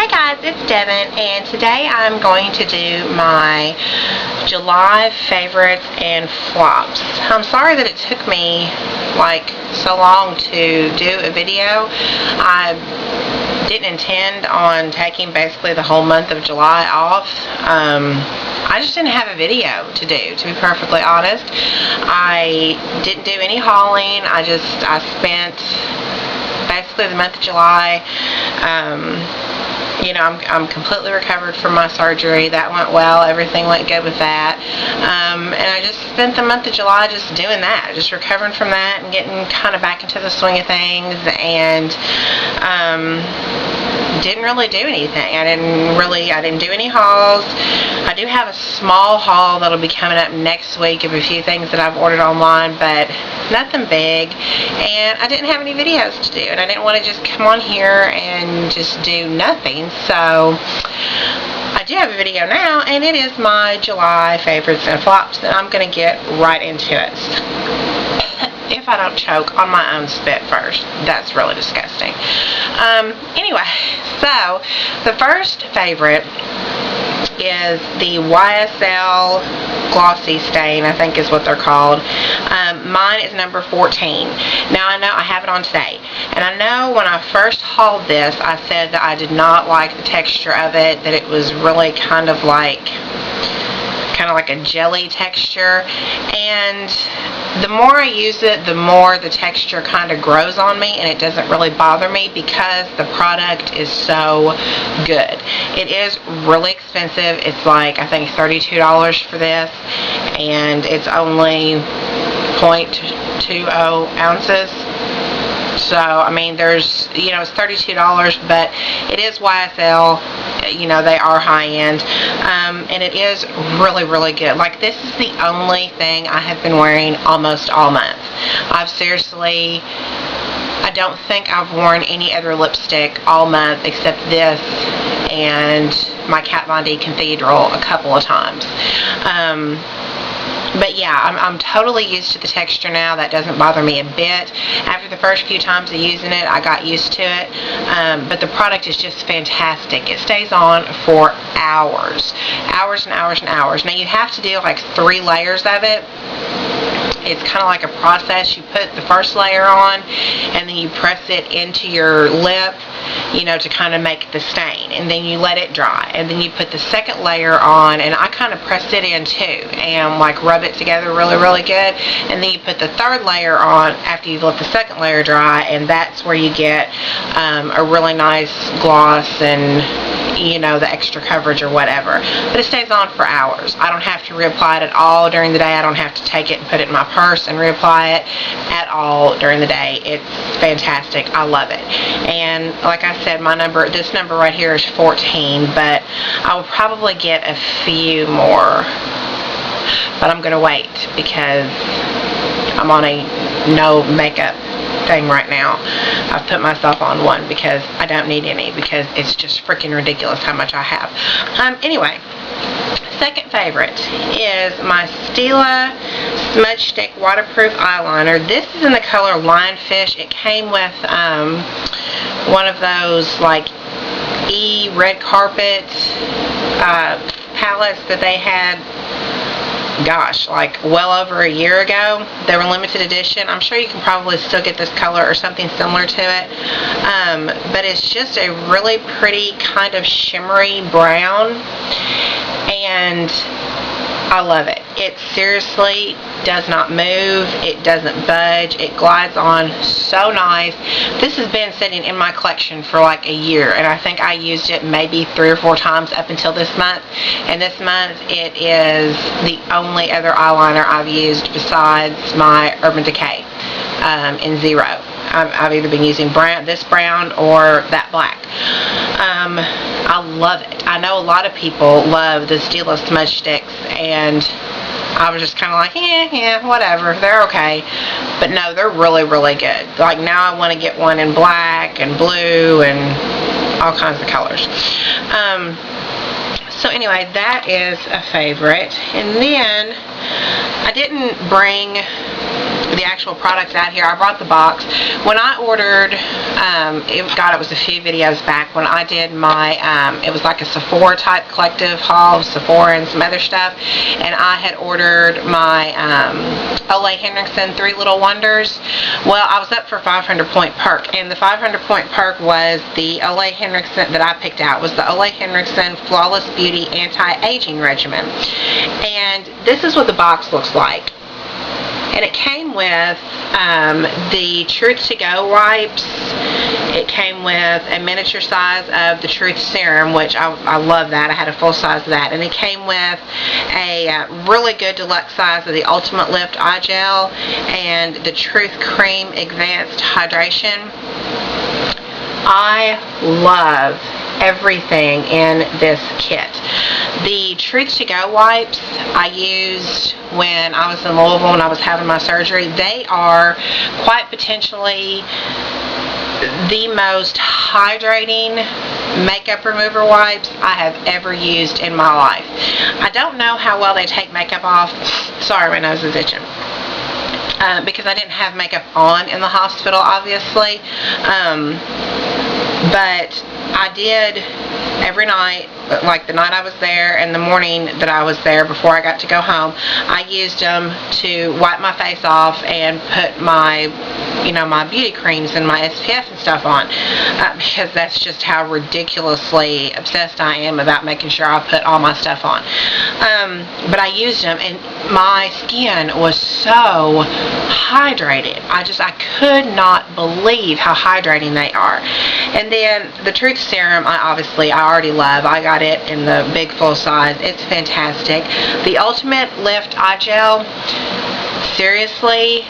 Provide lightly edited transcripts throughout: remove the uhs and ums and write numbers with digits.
Hey guys, it's Devin, and today I'm going to do my July favorites and flops. I'm sorry that it took me like so long to do a video. I didn't intend on taking basically the whole month of July off. I just didn't have a video to do, to be perfectly honest. I didn't do any hauling. I spent basically the month of July. You know, I'm completely recovered from my surgery. That went well. Everything went good with that. And I just spent the month of July just doing that, just recovering from that and getting kind of back into the swing of things, and didn't really do anything. I didn't do any hauls. I do have a small haul that'll be coming up next week of a few things that I've ordered online, but nothing big. And I didn't have any videos to do, and I didn't want to just come on here and just do nothing. So I do have a video now, and it is my July favorites and flops, and I'm going to get right into it. If I don't choke on my own spit first. That's really disgusting. Anyway, so the first favorite is the Ysl Glossy Stain, I think is what they're called. Mine is number 14. Now I know I have it on today, and I know when I first hauled this, I said that I did not like the texture of it, that it was really kind of like a jelly texture, and the more I use it, the more the texture kind of grows on me, and it doesn't really bother me because the product is so good. It is really expensive. It's like, I think, $32 for this, and it's only 0.20 ounces. So, I mean, there's, you know, it's $32, but it is YSL. You know, they are high-end, and it is really, really good. Like, this is the only thing I have been wearing almost all month. I don't think I've worn any other lipstick all month except this and my Kat Von D Cathedral a couple of times. But yeah, I'm totally used to the texture now. That doesn't bother me a bit. After the first few times of using it, I got used to it. But the product is just fantastic. It stays on for hours. Hours and hours and hours. Now you have to do like 3 layers of it. It's kind of like a process. You put the first layer on, and then you press it into your lip, you know, to kind of make the stain, and then you let it dry, and then you put the second layer on, and I kind of press it in too, and like rub it together really, really good, and then you put the third layer on after you've let the second layer dry, and that's where you get a really nice gloss and, you know, the extra coverage or whatever. But it stays on for hours. I don't have to reapply it at all during the day. I don't have to take it and put it in my purse and reapply it at all during the day. It's fantastic. I love it. And like I said, this number right here is 14, but I will probably get a few more. But I'm going to wait because I'm on a no makeup thing right now. I've put myself on one because I don't need any, because it's just freaking ridiculous how much I have. Anyway, second favorite is my Stila Smudge Stick Waterproof Eyeliner. This is in the color Lionfish. It came with one of those like red carpet palettes that they had, gosh, like well over a year ago. They were limited edition. I'm sure you can probably still get this color or something similar to it, but it's just a really pretty kind of shimmery brown, and I love it. It seriously does not move. It doesn't budge. It glides on so nice. This has been sitting in my collection for like a year, and I think I used it maybe 3 or 4 times up until this month. And this month it is the only other eyeliner I've used besides my Urban Decay in Zero. I've either been using this brown or that black. I love it. I know a lot of people love the Stila Smudge Sticks, and I was just kind of like, yeah, whatever, they're okay. But no, they're really, really good. Like, now I want to get one in black and blue and all kinds of colors. So anyway, that is a favorite. And then I didn't bring the the actual products out here. I brought the box. When I ordered, it was a few videos back when I did my, it was like a Sephora type collective haul, Sephora and some other stuff, and I had ordered my Ole Henriksen 3 Little Wonders. Well, I was up for 500 point perk, and the 500 point perk was the Ole Henriksen that I picked out, was the Ole Henriksen Flawless Beauty Anti-Aging Regimen. And this is what the box looks like. And it came with the Truth To Go wipes. It came with a miniature size of the Truth Serum, which I love that. I had a full size of that. And it came with a really good deluxe size of the Ultimate Lift Eye Gel and the Truth Cream Advanced Hydration. I love everything in this kit. The Truth To Go wipes I used when I was in Louisville when I was having my surgery. They are quite potentially the most hydrating makeup remover wipes I have ever used in my life. I don't know how well they take makeup off. Sorry, my nose is itching. Because I didn't have makeup on in the hospital, obviously. But I did every night, like the night I was there and the morning that I was there before I got to go home, I used them to wipe my face off and put my, my beauty creams and my SPF and stuff on, because that's just how ridiculously obsessed I am about making sure I put all my stuff on. But I used them and my skin was so hydrated. I could not believe how hydrating they are. And then the Truth Serum, I already love. I got it in the big full size. It's fantastic. The Ultimate Lift Eye Gel, seriously,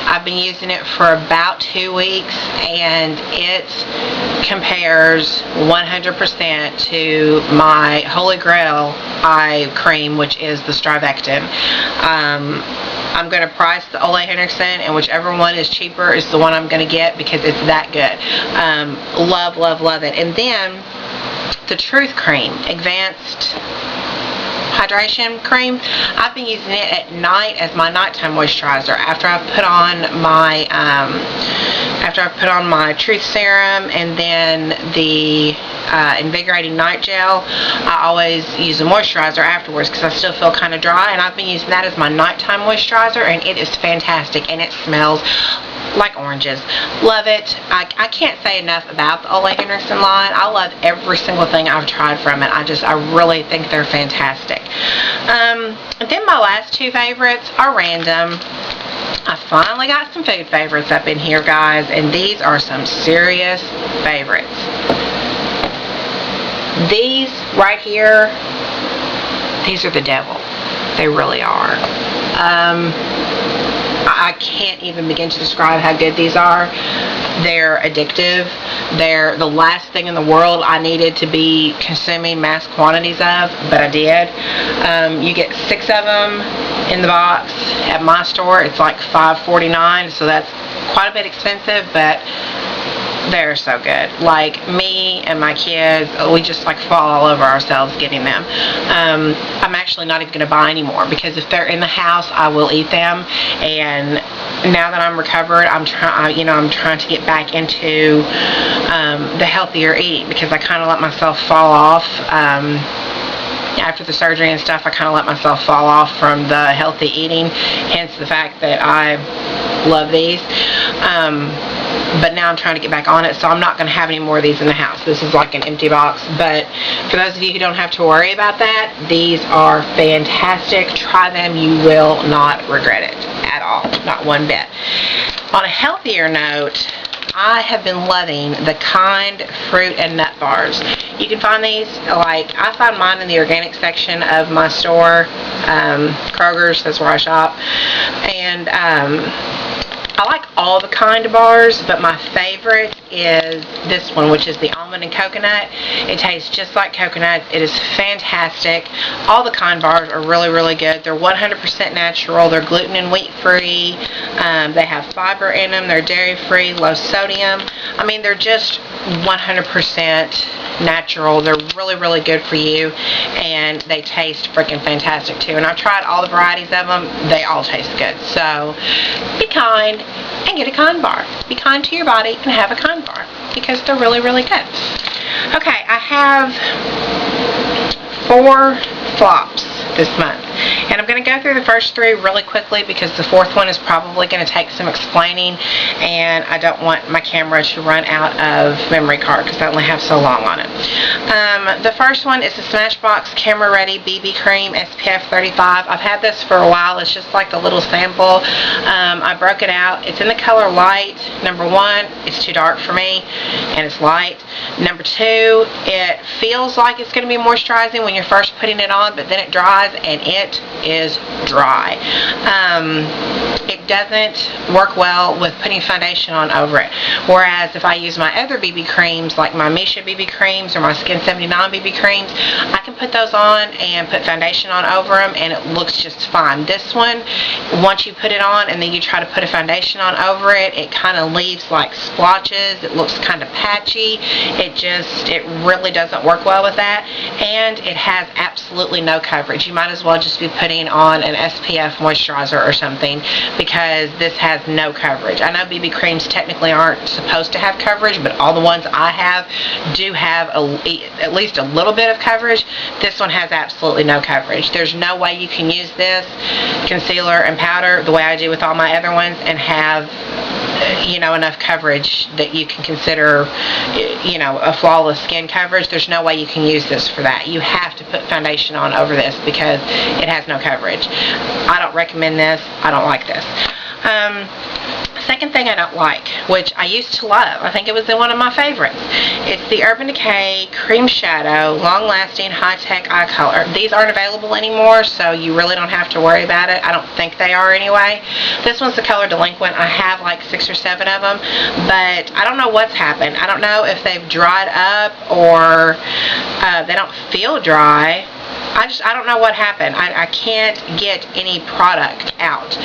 I've been using it for about 2 weeks and it compares 100% to my Holy Grail eye cream, which is the Strivectin. I'm going to price the Ole Henriksen, and whichever one is cheaper is the one I'm going to get because it's that good. Love, love, love it. And then the Truth Cream Advanced Hydration Cream, I've been using it at night as my nighttime moisturizer after I've put on my Truth Serum and then the Invigorating Night Gel. I always use a moisturizer afterwards because I still feel kind of dry, and I've been using that as my nighttime moisturizer, and it is fantastic, and it smells like oranges. Love it. I can't say enough about the Ole Henriksen line. I love every single thing I've tried from it. I really think they're fantastic. And then my last two favorites are random. I finally got some food favorites up in here, guys, and these are some serious favorites. These right here, these are the devil. They really are. I can't even begin to describe how good these are. They're addictive. They're the last thing in the world I needed to be consuming mass quantities of, but I did. You get 6 of them in the box. At my store, it's like $5.49, so that's quite a bit expensive, but they're so good. Like, me and my kids, we just like fall all over ourselves getting them. I'm actually not even going to buy any more because if they're in the house, I will eat them. And now that I'm recovered, I'm trying to get back into the healthier eating because I kind of let myself fall off. After the surgery and stuff, I kind of let myself fall off from the healthy eating, hence the fact that I love these. But now I'm trying to get back on it, so I'm not going to have any more of these in the house. This is like an empty box, but for those of you who don't have to worry about that, these are fantastic. Try them. You will not regret it at all, not one bit. On a healthier note, I have been loving the Kind fruit and nut bars. You can find these, I find mine in the organic section of my store, Kroger's, that's where I shop, and I like all the Kind bars, but my favorite is this one, which is the almond and coconut. It tastes just like coconut. It is fantastic. All the Kind bars are really, really good. They're 100% natural. They're gluten and wheat free. They have fiber in them. They're dairy free, low sodium. I mean, they're just 100% natural. They're really, really good for you, and they taste freaking fantastic too. And I've tried all the varieties of them. They all taste good. So be kind and get a Kind bar. Be kind to your body and have a Kind bar because they're really, really good. Okay, I have 4 flops this month. And I'm going to go through the first 3 really quickly because the 4th one is probably going to take some explaining, and I don't want my camera to run out of memory card because I only have so long on it. The first one is the Smashbox Camera Ready BB Cream SPF 35. I've had this for a while. It's just like a little sample. I broke it out. It's in the color light. Number 1, it's too dark for me, and it's light. Number 2, it feels like it's going to be moisturizing when you're first putting it on, but then it dries, and it is dry. It doesn't work well with putting foundation on over it. Whereas if I use my other BB creams, like my Misha BB creams or my Skin 79 BB creams, I can put those on and put foundation on over them, and it looks just fine. This one, once you put it on and then you try to put a foundation on over it, it kind of leaves like splotches. It looks kind of patchy. It really doesn't work well with that, and it has absolutely no coverage. You might as well just be putting on an SPF moisturizer or something because this has no coverage. I know BB creams technically aren't supposed to have coverage, but all the ones I have do have at least a little bit of coverage. This one has absolutely no coverage. There's no way you can use this concealer and powder the way I do with all my other ones and have enough coverage that you can consider a flawless skin coverage. There's no way you can use this for that. You have to put foundation on over this because it has no coverage. I don't recommend this. I don't like this. Second thing I don't like, which I used to love, I think it was one of my favorites, it's the Urban Decay Cream Shadow Long Lasting High Tech Eye Color. These aren't available anymore, so you really don't have to worry about it. I don't think they are anyway. This one's the color Delinquent. I have like 6 or 7 of them, but I don't know what's happened. I don't know if they've dried up or they don't feel dry. I don't know what happened. I can't get any product out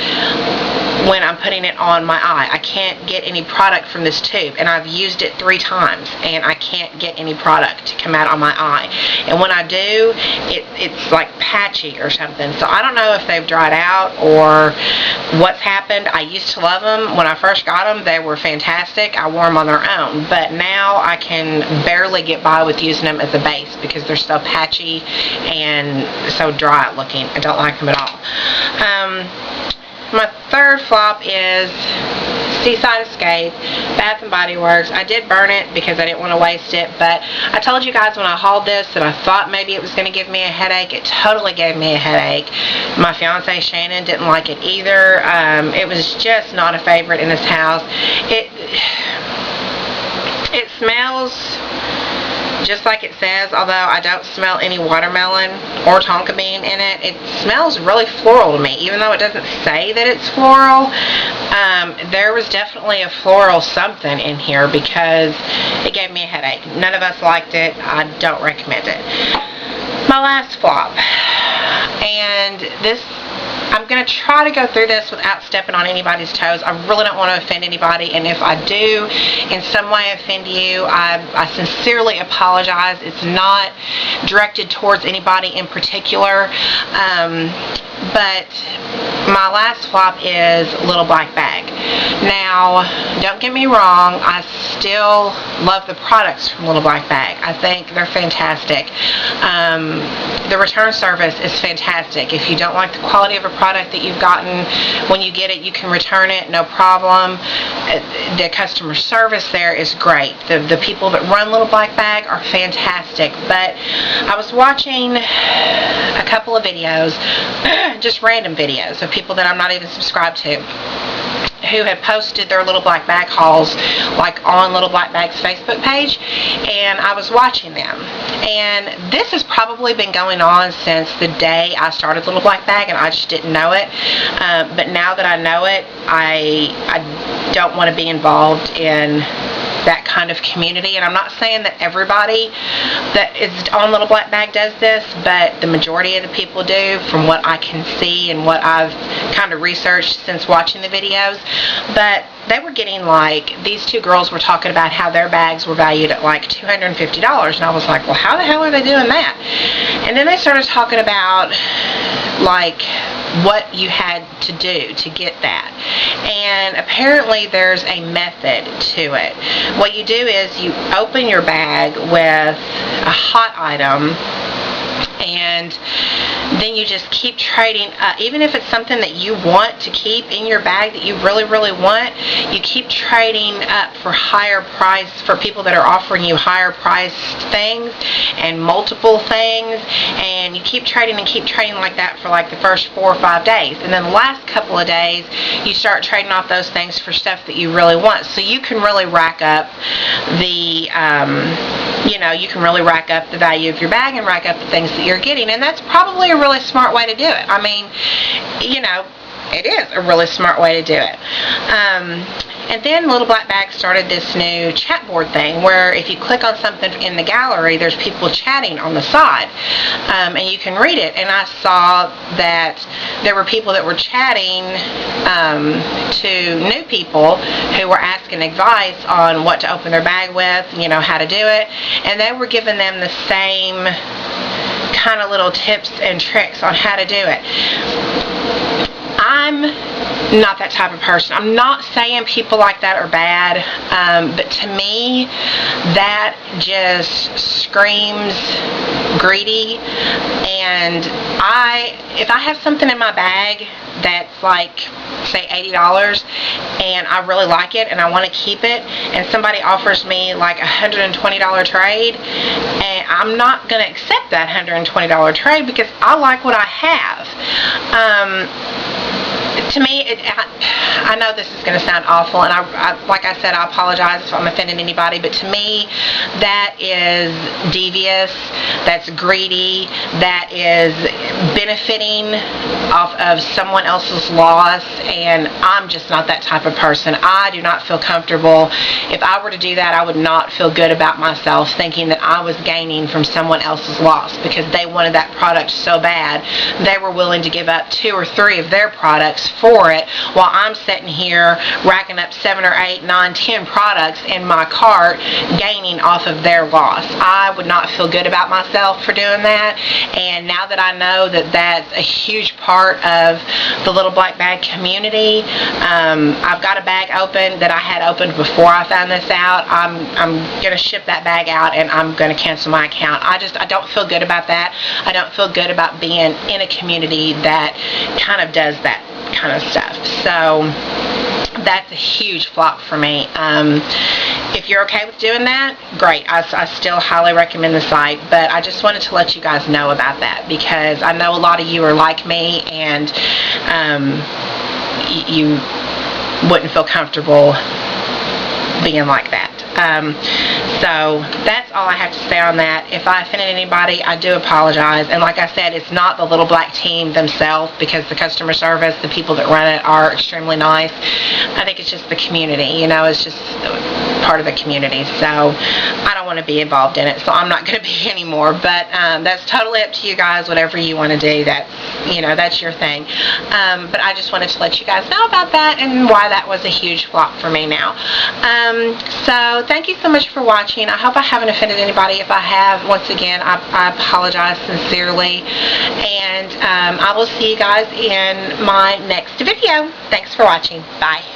when I'm putting it on my eye. I can't get any product from this tube, and I've used it 3 times, and I can't get any product to come out on my eye. And when I do, it's like patchy or something. So I don't know if they've dried out or what's happened. I used to love them. When I first got them, they were fantastic. I wore them on their own, but now I can barely get by with using them as a base because they're so patchy and so dry looking. I don't like them at all. My third flop is Seaside Escape Bath & Body Works. I did burn it because I didn't want to waste it, but I told you guys when I hauled this that I thought maybe it was going to give me a headache. It totally gave me a headache. My fiance Shannon didn't like it either. It was just not a favorite in his house. It smells just like it says, although I don't smell any watermelon or tonka bean in it. It smells really floral to me, even though it doesn't say that it's floral. There was definitely a floral something in here because it gave me a headache. None of us liked it. I don't recommend it. My last flop, and this, I'm going to try to go through this without stepping on anybody's toes. I really don't want to offend anybody, and if I do in some way offend you, I sincerely apologize. It's not directed towards anybody in particular, but my last flop is Little Black Bag. Now, don't get me wrong, I still love the products from Little Black Bag. I think they're fantastic. The return service is fantastic. If you don't like the quality of a product that you've gotten, when you get it, you can return it, no problem. The customer service there is great. The people that run Little Black Bag are fantastic. But I was watching a couple of videos, just random videos of people that I'm not even subscribed to, who had posted their Little Black Bag hauls like on Little Black Bag's Facebook page, and I was watching them. And this has probably been going on since the day I started Little Black Bag, and I just didn't know it. But now that I know it, I don't want to be involved in that kind of community. And I'm not saying that everybody that is on Little Black Bag does this, but the majority of the people do, from what I can see and what I've kind of researched since watching the videos. But they were getting, like, these two girls were talking about how their bags were valued at like $250, and I was like, well, how the hell are they doing that? And then they started talking about, like, what you had to do to get that. And apparently there's a method to it. What you do is you open your bag with a hot item, and then you just keep trading up. Even if it's something that you want to keep in your bag that you really, really want, you keep trading up for higher price, for people that are offering you higher priced things and multiple things, and you keep trading like that for like the first 4 or 5 days. And then the last couple of days, you start trading off those things for stuff that you really want. So you can really rack up the you can really rack up the value of your bag and rack up the things that you're getting. And that's probably a really smart way to do it. I mean, it is a really smart way to do it. And then Little Black Bag started this new chat board thing where if you click on something in the gallery, there's people chatting on the side, and you can read it. And I saw that there were people that were chatting to new people who were asking advice on what to open their bag with, how to do it, and they were giving them the same kind of little tips and tricks on how to do it. I'm not that type of person. I'm not saying people like that are bad, but to me, that just screams greedy. And if I have something in my bag that's like, say, $80, and I really like it and I want to keep it, and somebody offers me like a $120 trade, and I'm not going to accept that $120 trade because I like what I have. To me, I know this is going to sound awful, and I like I said, I apologize if I'm offending anybody, but to me, that is devious, that's greedy, that is benefiting off of someone else's loss, and I'm just not that type of person. I do not feel comfortable. If I were to do that, I would not feel good about myself, thinking that I was gaining from someone else's loss because they wanted that product so bad, they were willing to give up 2 or 3 of their products for it, while I'm sitting here racking up 7 or 8, 9, 10 products in my cart, gaining off of their loss. I would not feel good about myself for doing that. And now that I know that that's a huge part of the Little Black Bag community, I've got a bag open that I had opened before I found this out. I'm going to ship that bag out, and I'm going to cancel my account. I don't feel good about that. I don't feel good about being in a community that kind of does that kind of stuff. So that's a huge flop for me. If you're okay with doing that, great. I still highly recommend the site, but I just wanted to let you guys know about that because I know a lot of you are like me, and you wouldn't feel comfortable being like that. So that's all I have to say on that. If I offended anybody, I do apologize. And like I said, it's not the Little Black team themselves, because the customer service, the people that run it are extremely nice. I think it's just the community, it's just part of the community. So I don't want to be involved in it, so I'm not going to be anymore. But that's totally up to you guys, whatever you want to do. That's your thing. But I just wanted to let you guys know about that and why that was a huge flop for me now. So thank you so much for watching. I hope I haven't offended anybody. If I have, once again, I apologize sincerely. And I will see you guys in my next video. Thanks for watching. Bye.